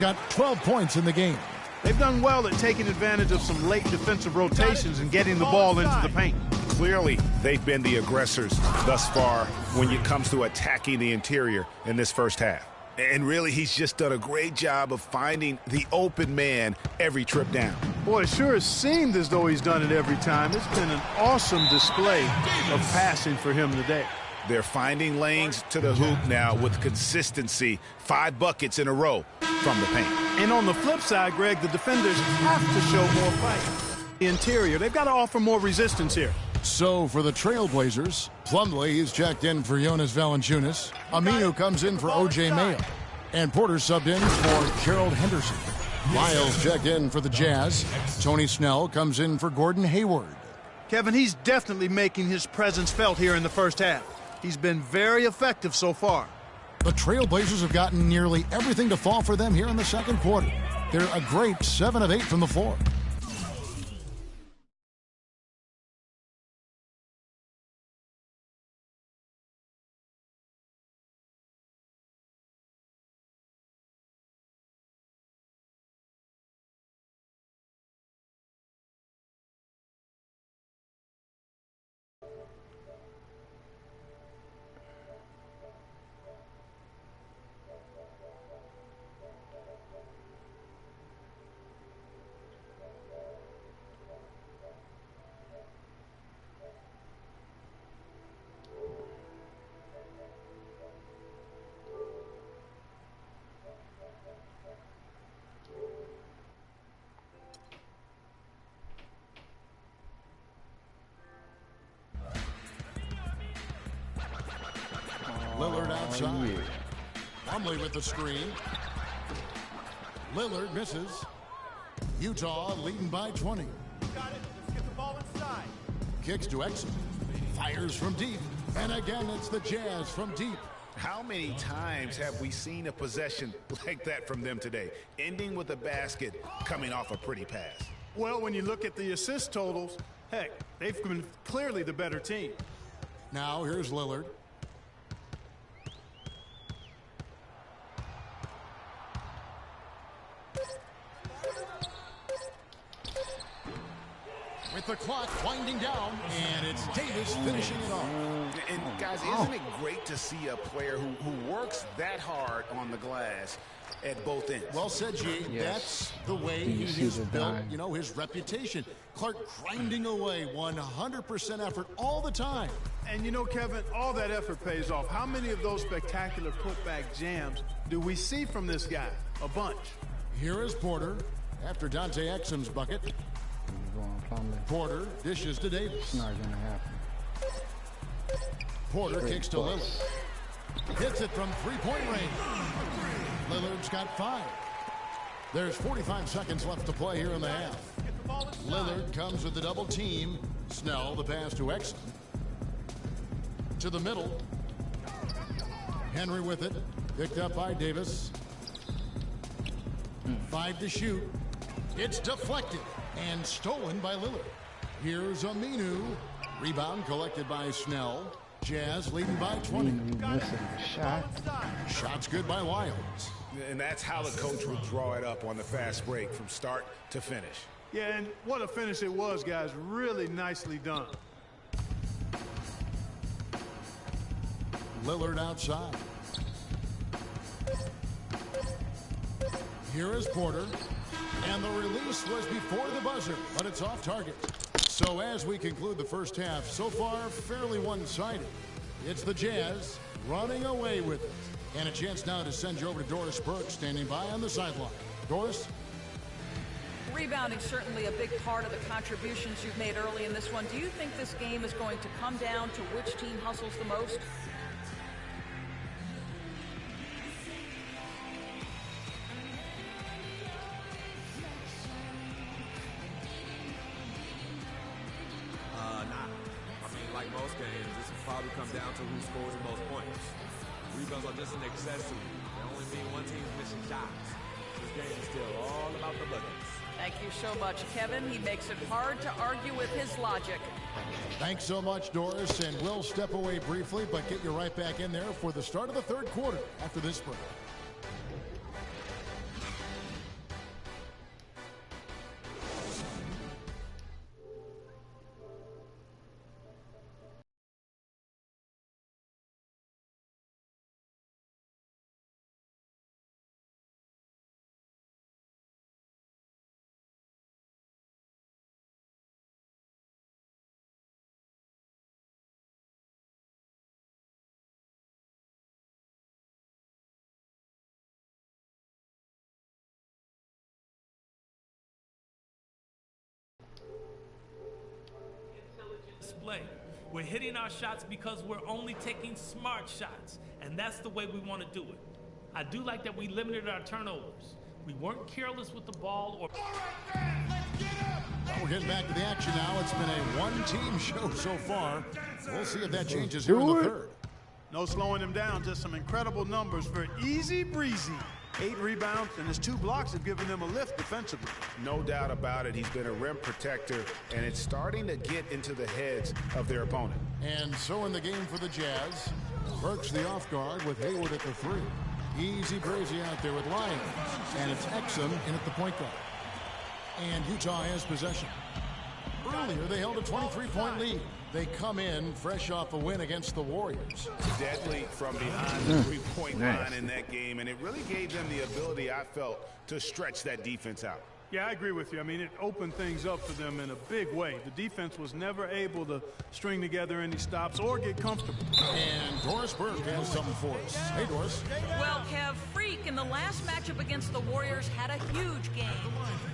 got 12 points in the game. They've done well at taking advantage of some late defensive rotations and getting the ball into the paint. Clearly, they've been the aggressors thus far when it comes to attacking the interior in this first half. And really, he's just done a great job of finding the open man every trip down. Boy, it sure has seemed as though he's done it every time. It's been an awesome display of passing for him today. They're finding lanes to the hoop now with consistency. 5 buckets in a row from the paint. And on the flip side, Greg, the defenders have to show more fight. The interior, they've got to offer more resistance here. So for the Trailblazers, Plumlee is checked in for Jonas Valanciunas. Aminu comes in for O.J. Mayo. And Porter subbed in for Gerald Henderson. Miles checked in for the Jazz. Tony Snell comes in for Gordon Hayward. Kevin, he's definitely making his presence felt here in the first half. He's been very effective so far. The Trailblazers have gotten nearly everything to fall for them here in the second quarter. They're a great 7 of 8 from the floor. Lillard outside. Plumlee with the screen. Lillard misses. Utah leading by 20. Got it. Let's get the ball inside. Kicks to Exum. Fires from deep. And again, it's the Jazz from deep. How many times have we seen a possession like that from them today, ending with a basket coming off a pretty pass? Well, when you look at the assist totals, heck, they've been clearly the better team. Now here's Lillard. With the clock winding down, and it's Davis finishing it off. And guys, isn't it great to see a player who works that hard on the glass at both ends? Well said, G. Yes. That's the way he has built, his reputation. Clark grinding away 100% effort all the time. And Kevin, all that effort pays off. How many of those spectacular putback jams do we see from this guy? A bunch. Here is Porter after Dante Exum's bucket. Porter dishes to Davis. It's not going to happen. Porter kicks to Lillard. Hits it from three-point range. Lillard's got 5. There's 45 seconds left to play here in the half. Lillard comes with the double team. Snell the pass to Exum. To the middle. Henry with it. Picked up by Davis. 5 to shoot. It's deflected and stolen by Lillard. Here's Aminu. Rebound collected by Snell. Jazz leading by 20. Shot's good by Wilds. And that's how the coach would draw it up on the fast break from start to finish. Yeah, and what a finish it was, guys. Really nicely done. Lillard outside. Here is Porter. And the release was before the buzzer, but it's off target. So as we conclude the first half, so far fairly one-sided. It's the Jazz running away with it. And a chance now to send you over to Doris Burke, standing by on the sideline. Doris? Rebounding certainly a big part of the contributions you've made early in this one. Do you think this game is going to come down to which team hustles the most? Like most games, this will probably come down to who scores the most points. Rebounds are just an accessory. They only mean one team's missing shots. This game is still all about the buckets. Thank you so much, Kevin. He makes it hard to argue with his logic. Thanks so much, Doris, and we'll step away briefly, but get you right back in there for the start of the third quarter after this break. display. We're hitting our shots because we're only taking smart shots, and that's the way we want to do it. I do like that we limited our turnovers. We weren't careless with the ball or... Well, we're getting back to the action now. It's been a one-team show so far. We'll see if that changes here in the third. No slowing him down, just some incredible numbers for easy breezy. 8 rebounds, and his 2 blocks have given them a lift defensively. No doubt about it. He's been a rim protector, and it's starting to get into the heads of their opponent. And so in the game for the Jazz, Burks the off guard with Hayward at the 3. Easy breezy out there with Lyons. And it's Exum in at the point guard. And Utah has possession. Earlier, they held a 23-point lead. They come in fresh off a win against the Warriors. Deadly from behind the three-point line in that game, and it really gave them the ability, I felt, to stretch that defense out. Yeah, I agree with you. I mean, it opened things up for them in a big way. The defense was never able to string together any stops or get comfortable. And Doris Burke has something for us. Hey, Doris. Well, Kev, Freak in the last matchup against the Warriors had a huge game.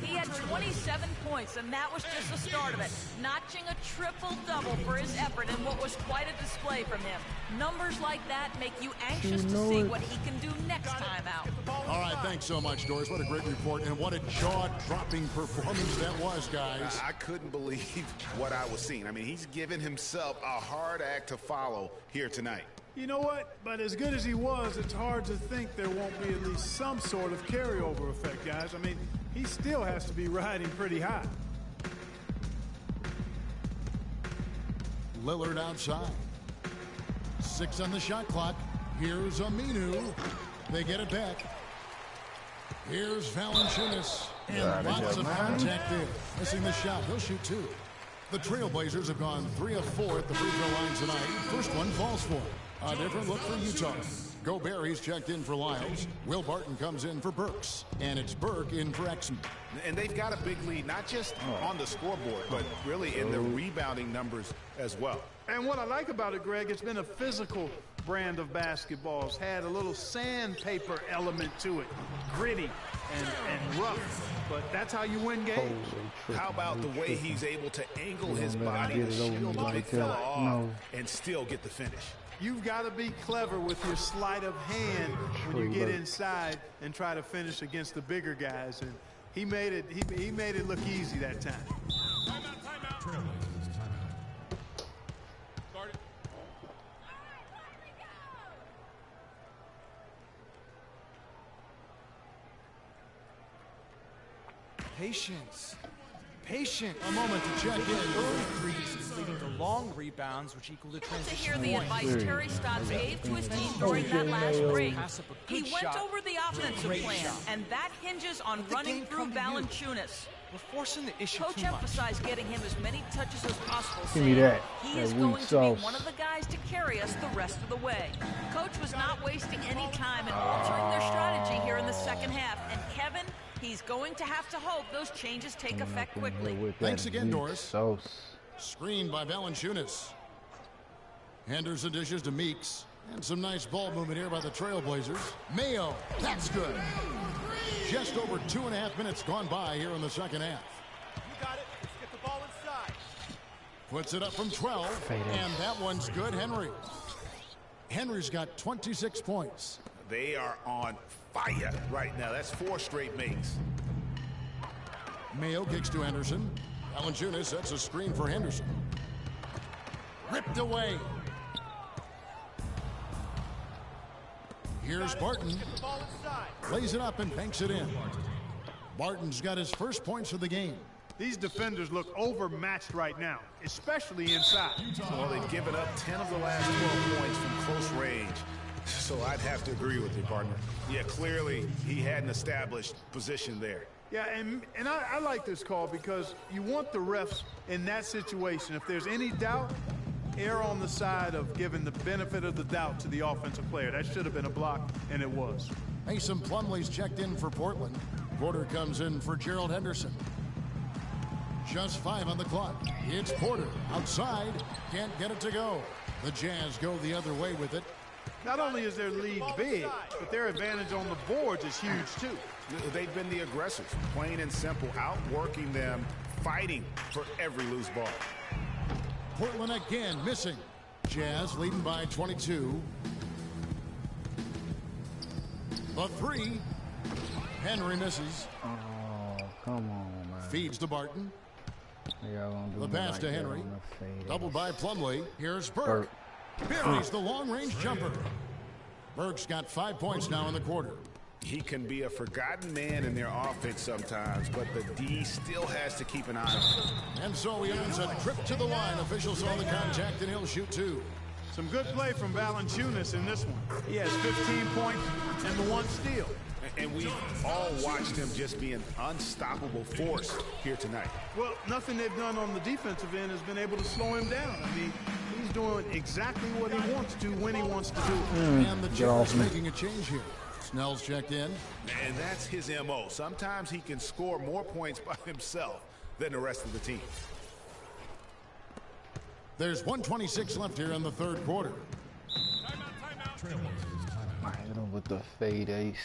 He had 27 points, and that was just the start of it, notching a triple-double for his effort in what was quite a display from him. Numbers like that make you anxious to see what he can do next time out. All right, thanks so much, Doris. What a great report, and what a jaw-dropping performance that was, guys. I couldn't believe what I was seeing. I mean, he's given himself a hard act to follow here tonight. You know what? But as good as he was, it's hard to think there won't be at least some sort of carryover effect, guys. I mean, he still has to be riding pretty high. Lillard outside. 6 on the shot clock. Here's Aminu. They get it back. Here's Valanciunas. And lots of contact there. Missing the shot. He'll shoot 2. The Trailblazers have gone 3 of 4 at the free throw line tonight. First one falls for him. A different look for Utah. Gobert, he's checked in for Lyles. Will Barton comes in for Burks. And it's Burke in for Exum. And they've got a big lead, not just on the scoreboard, but really in the rebounding numbers as well. And what I like about it, Greg, it's been a physical brand of basketball. It's had a little sandpaper element to it. Gritty and rough. But that's how you win games. How about the way he's able to angle his body to shield the big fella off and still get the finish? You've got to be clever with your sleight of hand when you get inside and try to finish against the bigger guys. And he made it. He made it look easy that time. Timeout. Patience. A moment to check in. Early threes leading to long rebounds, which equal to To transition hear the points. advice Terry Stotts gave to his team during that last break. Pass up a He good went shot. over the offensive Great plan, shot. and that hinges on Let the running game through come to you. Valanciunas. We're forcing the issue Coach too much. emphasized getting him as many touches as possible, Give me saying that. he That is weak going to be sauce. one of the guys to carry us the rest of the way. Coach was not wasting any time in altering their strategy here in the second half, and Kevin, he's going to have to hope those changes take effect quickly. Thanks again, Doris. Screened by Valanciunas. Henderson dishes to Meeks. And some nice ball movement here by the Trailblazers. Mayo, that's good. Just over 2.5 minutes gone by here in the second half. You got it. Let's get the ball inside. Puts it up from 12. And that one's good, Henry. Henry's got 26 points. They are on fire right now. That's 4 straight makes. Mayo kicks to Henderson. Valanciunas sets a screen for Henderson. Ripped away. Here's Barton. Lays it up and banks it in. Barton's got his first points of the game. These defenders look overmatched right now, especially inside. Well, they've given up 10 of the last 12 points from close range. So I'd have to agree with you, partner. Yeah, clearly he had an established position there. Yeah, and I like this call because you want the refs in that situation. If there's any doubt, err on the side of giving the benefit of the doubt to the offensive player. That should have been a block, and it was. Mason Plumlee's checked in for Portland. Porter comes in for Gerald Henderson. Just 5 on the clock. It's Porter outside. Can't get it to go. The Jazz go the other way with it. Not only is their lead big, but their advantage on the boards is huge, too. They've been the aggressors, plain and simple, outworking them, fighting for every loose ball. Portland again missing. Jazz leading by 22. The three. Henry misses. Oh, come on, man. Feeds to Barton. The pass to Henry. Doubled by Plumlee. Here's Burke. Buries the long-range jumper. Burke's got 5 points now in the quarter. He can be a forgotten man in their offense sometimes, but the D still has to keep an eye on him. And so he earns a trip to the line. Officials saw the contact, and he'll shoot 2. Some good play from Valanciunas in this one. He has 15 points and the 1 steal. And we've all watched him just be an unstoppable force here tonight. Well, nothing they've done on the defensive end has been able to slow him down. I mean, he's doing exactly what he wants to when he wants to do it. And the Jazz making a change here. Snell's checked in. And that's his M.O. Sometimes he can score more points by himself than the rest of the team. There's 1:26 left here in the third quarter. Hit him with the fade ace.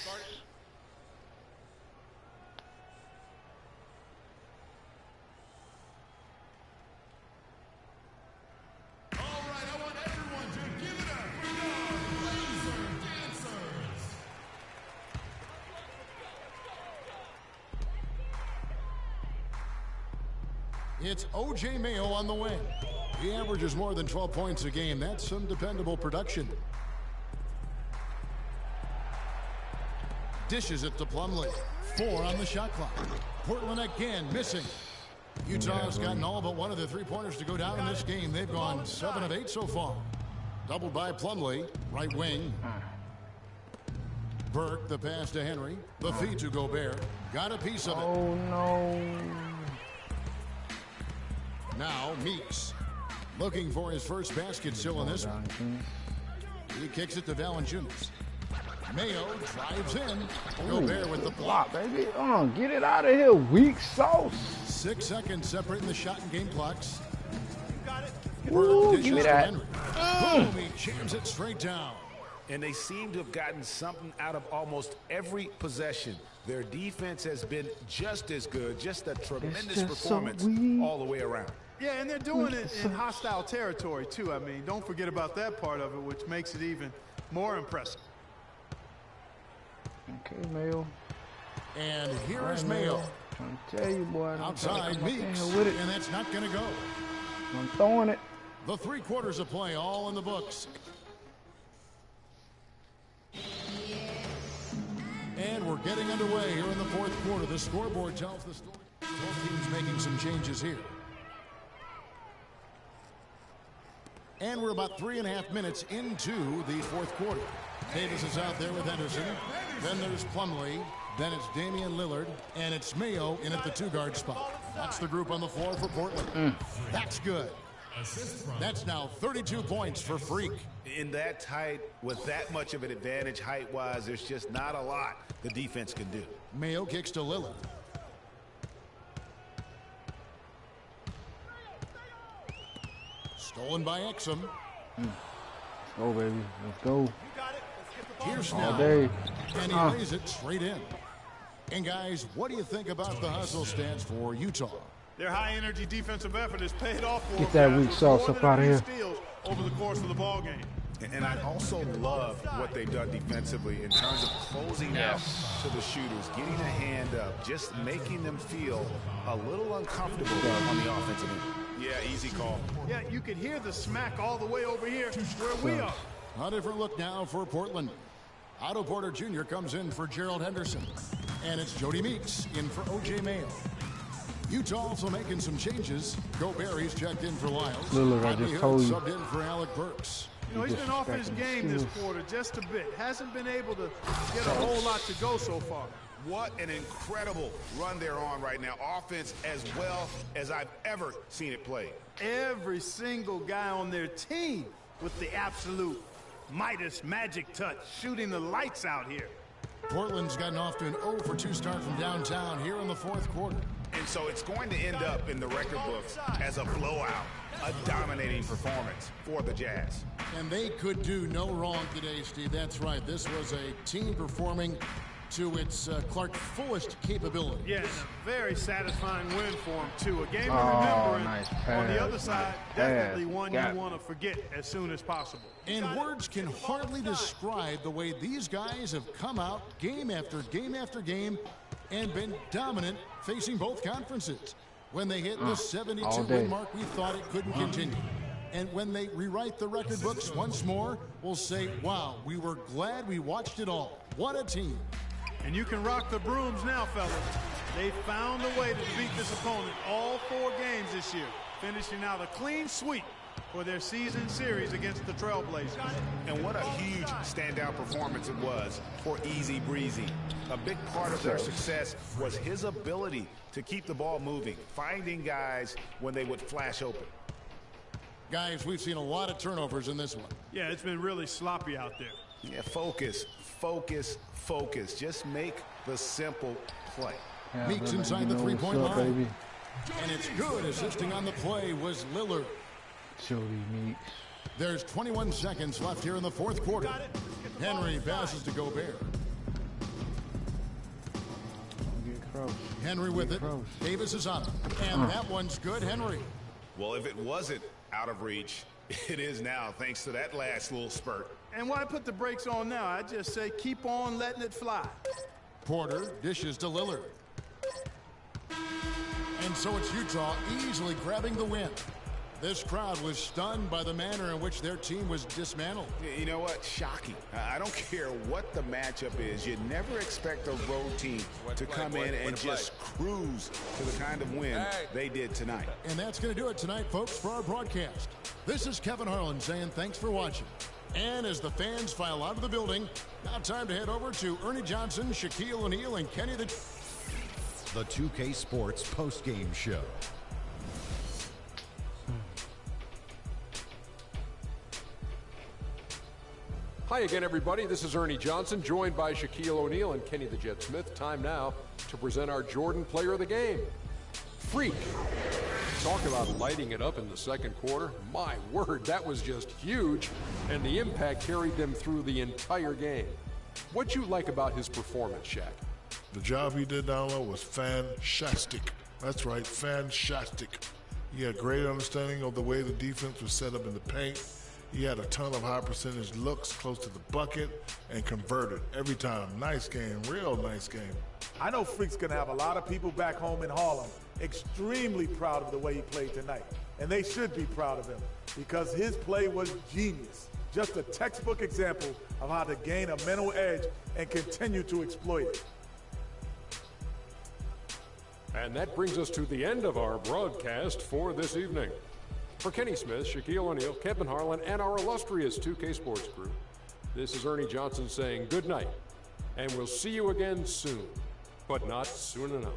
It's O.J. Mayo on the wing. He averages more than 12 points a game. That's some dependable production. Dishes it to Plumlee. 4 on the shot clock. Portland again missing. Utah's gotten all but one of the 3-pointers to go down in this game. They've gone 7 of 8 so far. Doubled by Plumlee, right wing. Burke, the pass to Henry. The feed to Gobert. Got a piece of it. Oh, no. Now, Meeks. Looking for his first basket still in this one. He kicks it to Valanciunas. Mayo drives in. Gobert with the block. Baby. Get it out of here, weak sauce. 6 seconds separating the shot and game clocks. Ooh, give me that. Boom, he jams it straight down. And they seem to have gotten something out of almost every possession. Their defense has been just as good, just a tremendous performance all the way around. Yeah, and they're doing it in hostile territory, too. I mean, don't forget about that part of it, which makes it even more impressive. Okay, Mayo. And here is Mayo. I'm tell you, boy. Outside Meeks, and that's not going to go. I'm throwing it. The 3 quarters of play all in the books. And we're getting underway here in the fourth quarter. The scoreboard tells the story. Both teams making some changes here. And we're about 3.5 minutes into the fourth quarter. Davis is out there with Henderson. Then there's Plumlee. Then it's Damian Lillard. And it's Mayo in at the 2-guard spot. That's the group on the floor for Portland. That's good. That's now 32 points for Freak. In that tight, with that much of an advantage height-wise, there's just not a lot the defense can do. Mayo kicks to Lillard. Stolen by Exum. Let's go, baby. Let's go. Here's All Snell. day. And he lays it straight in. And, guys, what do you think about the hustle stats for Utah? Their high-energy defensive effort has paid off for Get that weak sauce up out of here. Steals over the course of the ball game. And I also love what they've done defensively in terms of closing out to the shooters, getting a hand up, just making them feel a little uncomfortable on the offensive end. Yeah, easy call. Yeah, you could hear the smack all the way over here where we are. A different look now for Portland. Otto Porter Jr. comes in for Gerald Henderson. And it's Jody Meeks in for O.J. Mayo. Utah also making some changes. Gobert checked in for Lyles. Lillard, I just told you. Subbed in for Alec Burks. You know, he's been off his game this quarter just a bit. Hasn't been able to get a whole lot to go so far. What an incredible run they're on right now. Offense as well as I've ever seen it played. Every single guy on their team with the absolute Midas magic touch, shooting the lights out here. Portland's gotten off to an 0-for-2 start from downtown here in the fourth quarter. And so it's going to end up in the record books as a blowout, a dominating performance for the Jazz. And they could do no wrong today, Steve. That's right. This was a team performing to its Clark's fullest capability. Yeah, and a very satisfying win for him, too. A game to Oh, remember, and nice on the pass, other side, nice definitely pass. one Got you it. want to forget as soon as possible. And words can hardly describe the way these guys have come out game after game after game and been dominant facing both conferences. When they hit the 72-win mark, we thought it couldn't continue. And when they rewrite the record books once more, we'll say, wow, we were glad we watched it all. What a team. And you can rock the brooms now, fellas. They found a way to defeat this opponent all 4 games this year, finishing out a clean sweep for their season series against the Trailblazers. And what a huge standout performance it was for Easy Breezy. A big part of their success was his ability to keep the ball moving, finding guys when they would flash open. Guys, we've seen a lot of turnovers in this one. Yeah, it's been really sloppy out there. Yeah, focus, focus, focus. Just make the simple play. Yeah, Meeks brother, inside you the know what's three-point up, line. baby. And it's good. Assisting on the play was Lillard. Jody Meeks. There's 21 seconds left here in the fourth quarter. Henry passes to Gobert. Get close. Henry with it. Close. Davis is on it. And that one's good, Henry. Well, if it wasn't out of reach, it is now, thanks to that last little spurt. And why put the brakes on now? I just say keep on letting it fly. Porter dishes to Lillard. And so it's Utah easily grabbing the win. This crowd was stunned by the manner in which their team was dismantled. You know what? Shocking. I don't care what the matchup is. You never expect a road team to come in and just cruise to the kind of win they did tonight. And that's going to do it tonight, folks, for our broadcast. This is Kevin Harlan saying thanks for watching. And as the fans file out of the building, now time to head over to Ernie Johnson, Shaquille O'Neal, and Kenny the 2K Sports postgame show. Hi again, everybody. This is Ernie Johnson, joined by Shaquille O'Neal and Kenny the Jet Smith. Time now to present our Jordan Player of the Game. Freak. Talk about lighting it up in the second quarter. My word, that was just huge, and the impact carried them through the entire game. What'd you like about his performance, Shaq? The job he did down low was fantastic. That's right, fantastic. He had great understanding of the way the defense was set up in the paint. He had a ton of high percentage looks close to the bucket and converted every time. Nice game, real nice game. I know Freak's going to have a lot of people back home in Harlem extremely proud of the way he played tonight. And they should be proud of him because his play was genius. Just a textbook example of how to gain a mental edge and continue to exploit it. And that brings us to the end of our broadcast for this evening. For Kenny Smith, Shaquille O'Neal, Kevin Harlan, and our illustrious 2K Sports crew, this is Ernie Johnson saying good night, and we'll see you again soon, but not soon enough.